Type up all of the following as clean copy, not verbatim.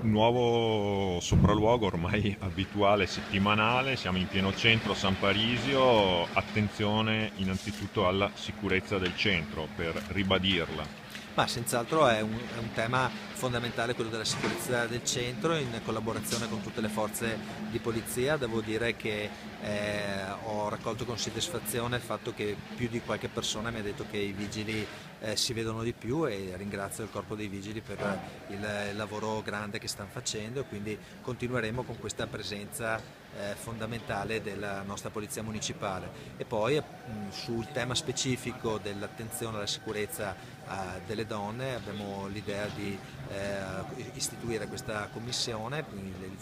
Nuovo sopralluogo ormai abituale settimanale, siamo in pieno centro San Parisio, attenzione innanzitutto alla sicurezza del centro per ribadirla. Ma senz'altro è un tema fondamentale quello della sicurezza del centro in collaborazione con tutte le forze di polizia. Devo dire che ho raccolto con soddisfazione il fatto che più di qualche persona mi ha detto che i vigili si vedono di più e ringrazio il corpo dei vigili per il lavoro grande che stanno facendo e quindi continueremo con questa presenza fondamentale della nostra polizia municipale. E poi sul tema specifico dell'attenzione alla sicurezza delle donne abbiamo l'idea di istituire questa commissione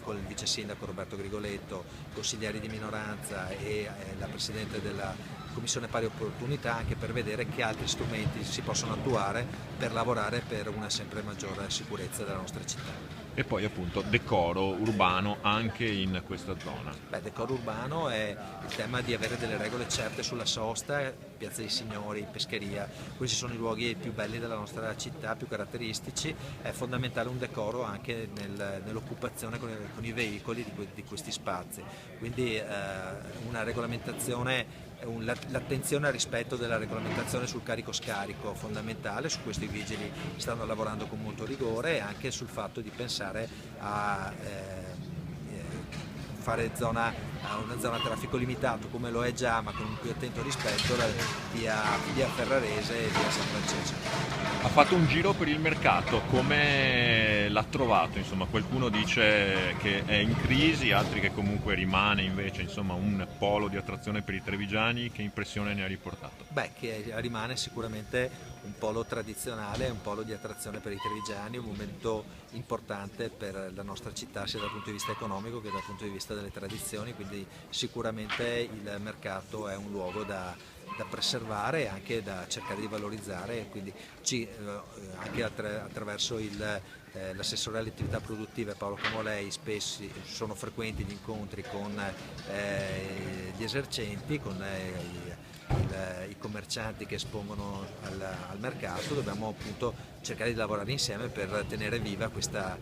con il vice sindaco Roberto Grigoletto, consiglieri di minoranza e la presidente della commissione pari opportunità, anche per vedere che altri strumenti si possono attuare per lavorare per una sempre maggiore sicurezza della nostra città. E poi appunto decoro urbano anche in questa zona. Beh, decoro urbano è il tema di avere delle regole certe sulla sosta, Piazza dei Signori, Pescheria, questi sono i luoghi più belli della nostra città, più caratteristici, è fondamentale un decoro anche nell'occupazione con i veicoli di questi spazi, quindi una regolamentazione l'attenzione al rispetto della regolamentazione sul carico-scarico fondamentale, su questo i vigili stanno lavorando con molto rigore e anche sul fatto di pensare a fare una zona a traffico limitato come lo è già ma con un più attento rispetto via Ferrarese e via San Francesco. Ha fatto un giro per il mercato, come l'ha trovato? Insomma, qualcuno dice che è in crisi, altri che comunque rimane invece insomma, un polo di attrazione per i trevigiani. Che impressione ne ha riportato? Beh, che rimane sicuramente un polo tradizionale, un polo di attrazione per i trevigiani, un momento importante per la nostra città sia dal punto di vista economico che dal punto di vista delle tradizioni, quindi sicuramente il mercato è un luogo da preservare e anche da cercare di valorizzare, quindi anche attraverso l'assessore alle attività produttive Paolo Camolei spesso sono frequenti gli incontri con gli esercenti, con i commercianti che espongono al mercato, dobbiamo appunto cercare di lavorare insieme per tenere viva questa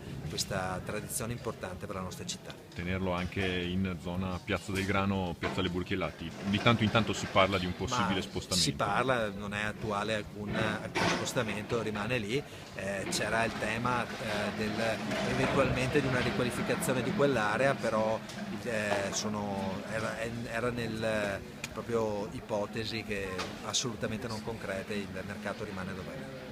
tradizione importante per la nostra città. Tenerlo anche in zona Piazza del Grano, Piazza Le Burchiellati. Di tanto in tanto si parla di un Ma possibile si spostamento. parla, non è attuale alcun spostamento, rimane lì. C'era il tema eventualmente di una riqualificazione di quell'area, però era nel proprio ipotesi che assolutamente non concrete, il mercato rimane dov'è.